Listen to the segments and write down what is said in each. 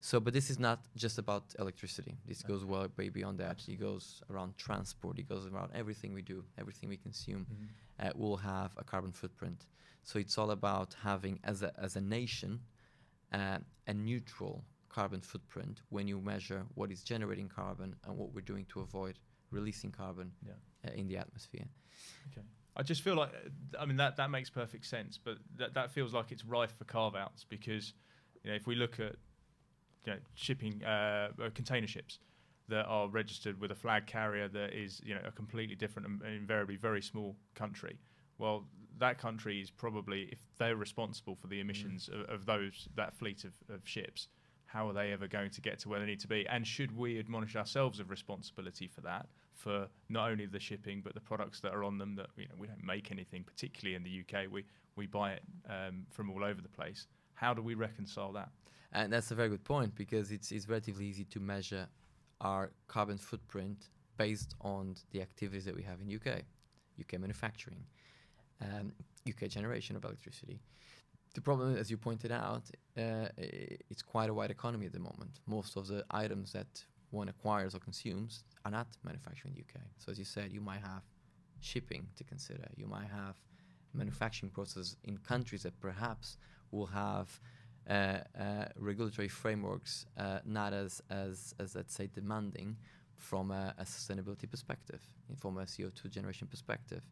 So, but this is not just about electricity. This goes way beyond that. It goes around transport. It goes around everything we do, everything we consume. Will have a carbon footprint. So it's all about having, as a nation, a neutral carbon footprint when you measure what is generating carbon and what we're doing to avoid releasing carbon in the atmosphere. Okay. I just feel like, I mean, that makes perfect sense, but that feels like it's rife for carve-outs because, if we look at shipping container ships that are registered with a flag carrier that is a completely different and invariably very small country, well, that country is probably, if they're responsible for the emissions of that fleet of ships, how are they ever going to get to where they need to be? And should we admonish ourselves of responsibility for that, for not only the shipping but the products that are on them? That we don't make anything, particularly in the UK. We buy it from all over the place. How do we reconcile that? And that's a very good point, because it's relatively easy to measure our carbon footprint based on the activities that we have in UK manufacturing, UK generation of electricity. The problem, as you pointed out, it's quite a wide economy at the moment. Most of the items that one acquires or consumes are not manufactured in the UK. So as you said, you might have shipping to consider. You might have manufacturing processes in countries that perhaps will have regulatory frameworks not as let's say demanding from a sustainability perspective, from a CO2 generation perspective.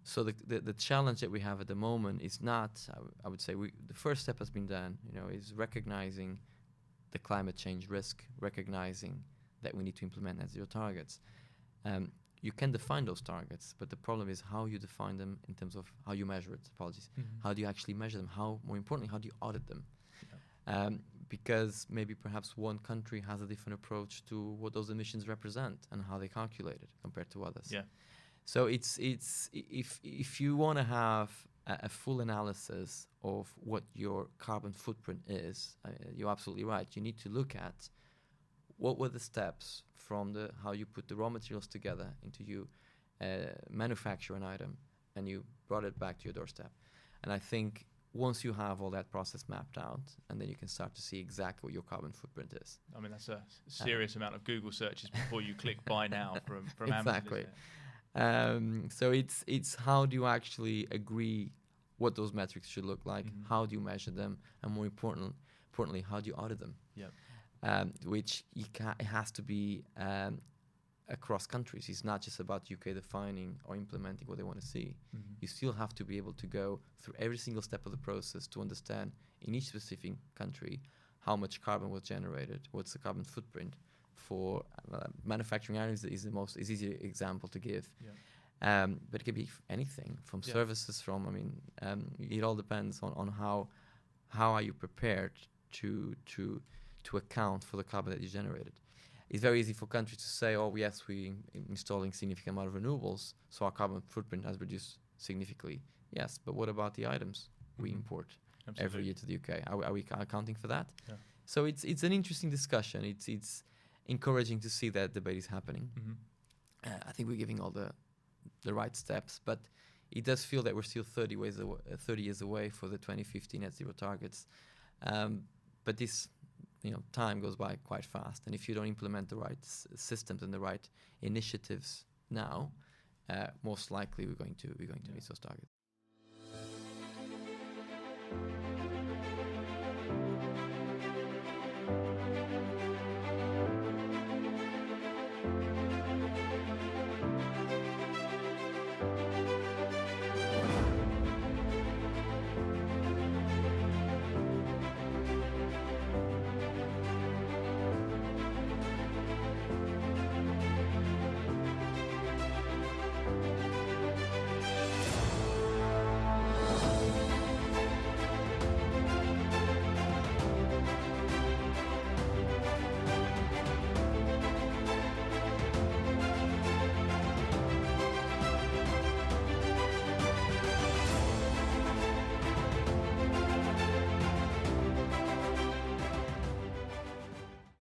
So the challenge that we have at the moment is not, I would say, the first step has been done, is recognizing the climate change risk, recognizing that we need to implement net zero targets. You can define those targets, but the problem is how you define them in terms of how you measure it. Apologies. How do you actually measure them? More importantly, how do you audit them? Because maybe perhaps one country has a different approach to what those emissions represent and how they calculate it compared to others. Yeah. So it's if you want to have a full analysis of what your carbon footprint is, you're absolutely right. You need to look at what were the steps from how you put the raw materials together into you manufacture an item and you brought it back to your doorstep. And I think once you have all that process mapped out, and then you can start to see exactly what your carbon footprint is. I mean, that's a serious amount of Google searches before you click buy now from exactly. Amazon. So it's how do you actually agree what those metrics should look like? How do you measure them? And more importantly, how do you audit them? Which it has to be across countries. It's not just about UK defining or implementing what they want to see. You still have to be able to go through every single step of the process to understand in each specific country how much carbon was generated, what's the carbon footprint. For manufacturing items is easy example to give. But it could be anything from services, it all depends on how are you prepared to account for the carbon that you generated. It's very easy for countries to say, oh yes, we're installing significant amount of renewables, so our carbon footprint has reduced significantly. Yes, but what about the items we import every year to the UK? Are we accounting for that? So it's an interesting discussion. It's encouraging to see that debate is happening. I think we're giving all the right steps, but it does feel that we're still 30 years away for the 2050 net zero targets. But this time goes by quite fast, and if you don't implement the right systems and the right initiatives now, most likely we're going to miss those targets.